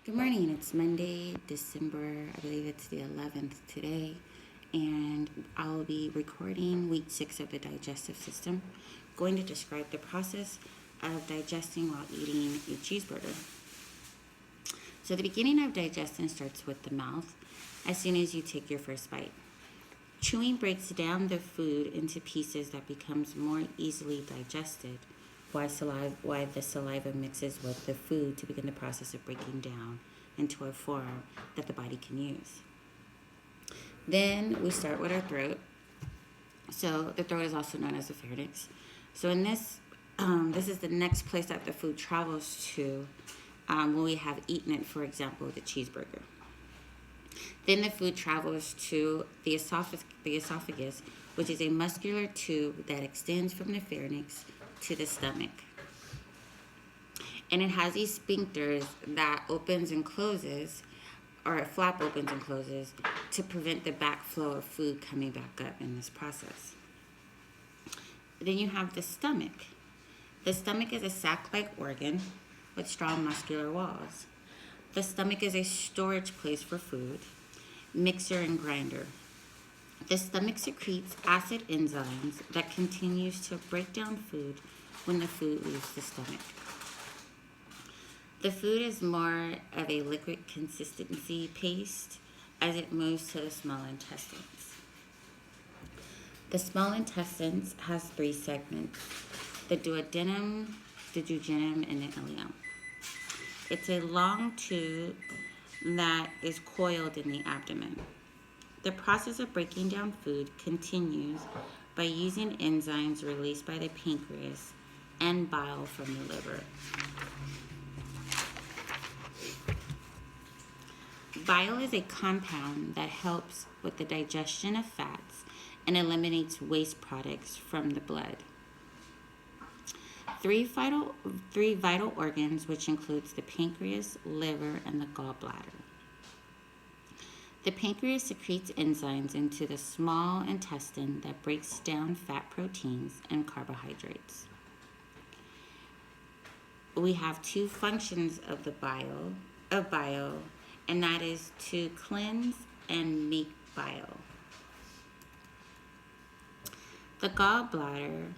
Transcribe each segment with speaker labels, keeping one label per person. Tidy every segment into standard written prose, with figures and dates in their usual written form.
Speaker 1: Good morning. It's Monday, December, I believe it's the 11th today, and I'll be recording week 6 of the digestive system, going to describe the process of digesting while eating a cheeseburger. So the beginning of digestion starts with the mouth as soon as you take your first bite. Chewing breaks down the food into pieces that becomes more easily digested, why the saliva mixes with the food to begin the process of breaking down into a form that the body can use. Then we start with our throat. So the throat is also known as the pharynx. So in this is the next place that the food travels to when we have eaten it, for example, the cheeseburger. Then the food travels to the esophagus, which is a muscular tube that extends from the pharynx to the stomach. And it has these sphincters that opens and closes, or a flap opens and closes, to prevent the backflow of food coming back up in this process. Then you have the stomach. The stomach is a sac-like organ with strong muscular walls. The stomach is a storage place for food, mixer and grinder. The stomach secretes acid enzymes that continues to break down food when the food leaves the stomach. The food is more of a liquid consistency paste as it moves to the small intestines. The small intestines has 3 segments: the duodenum, the jejunum, and the ileum. It's a long tube that is coiled in the abdomen. The process of breaking down food continues by using enzymes released by the pancreas and bile from the liver. Bile is a compound that helps with the digestion of fats and eliminates waste products from the blood. Three vital organs, which includes the pancreas, liver, and the gallbladder. The pancreas secretes enzymes into the small intestine that breaks down fat proteins and carbohydrates. We have 2 functions of bile, and that is to cleanse and make bile. The gallbladder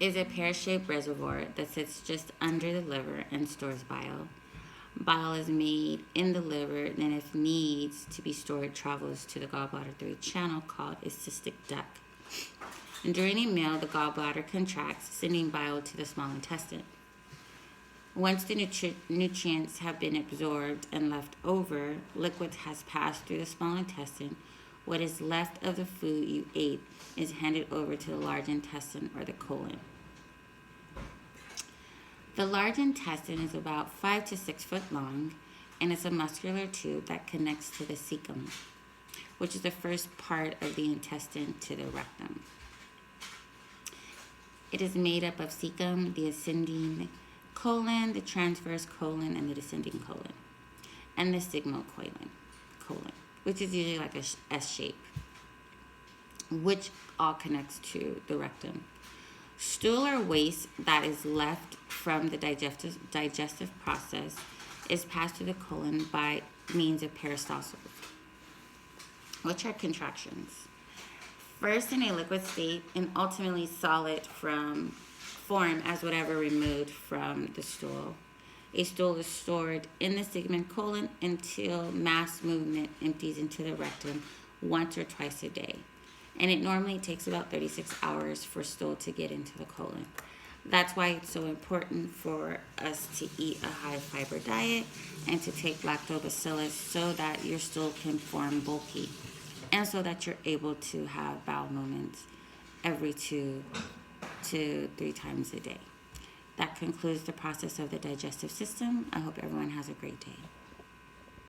Speaker 1: is a pear-shaped reservoir that sits just under the liver and stores bile. Bile is made in the liver, then if needs to be stored, travels to the gallbladder through a channel called a cystic duct. And during a meal, the gallbladder contracts, sending bile to the small intestine. Once the nutrients have been absorbed and left over, liquid has passed through the small intestine. What is left of the food you ate is handed over to the large intestine, or the colon. The large intestine is about 5 to 6 foot long, and it's a muscular tube that connects to the cecum, which is the first part of the intestine, to the rectum. It is made up of cecum, the ascending colon, the transverse colon, and the descending colon, and the sigmoid colon, which is usually like a S shape, which all connects to the rectum. Stool or waste that is left from the digestive process is passed to the colon by means of peristalsis, which are contractions. First in a liquid state and ultimately solid form as whatever removed from the stool. A stool is stored in the sigmoid colon until mass movement empties into the rectum once or twice a day. And it normally takes about 36 hours for stool to get into the colon. That's why it's so important for us to eat a high fiber diet and to take lactobacillus so that your stool can form bulky, and so that you're able to have bowel movements every 2 to 3 times a day. That concludes the process of the digestive system. I hope everyone has a great day.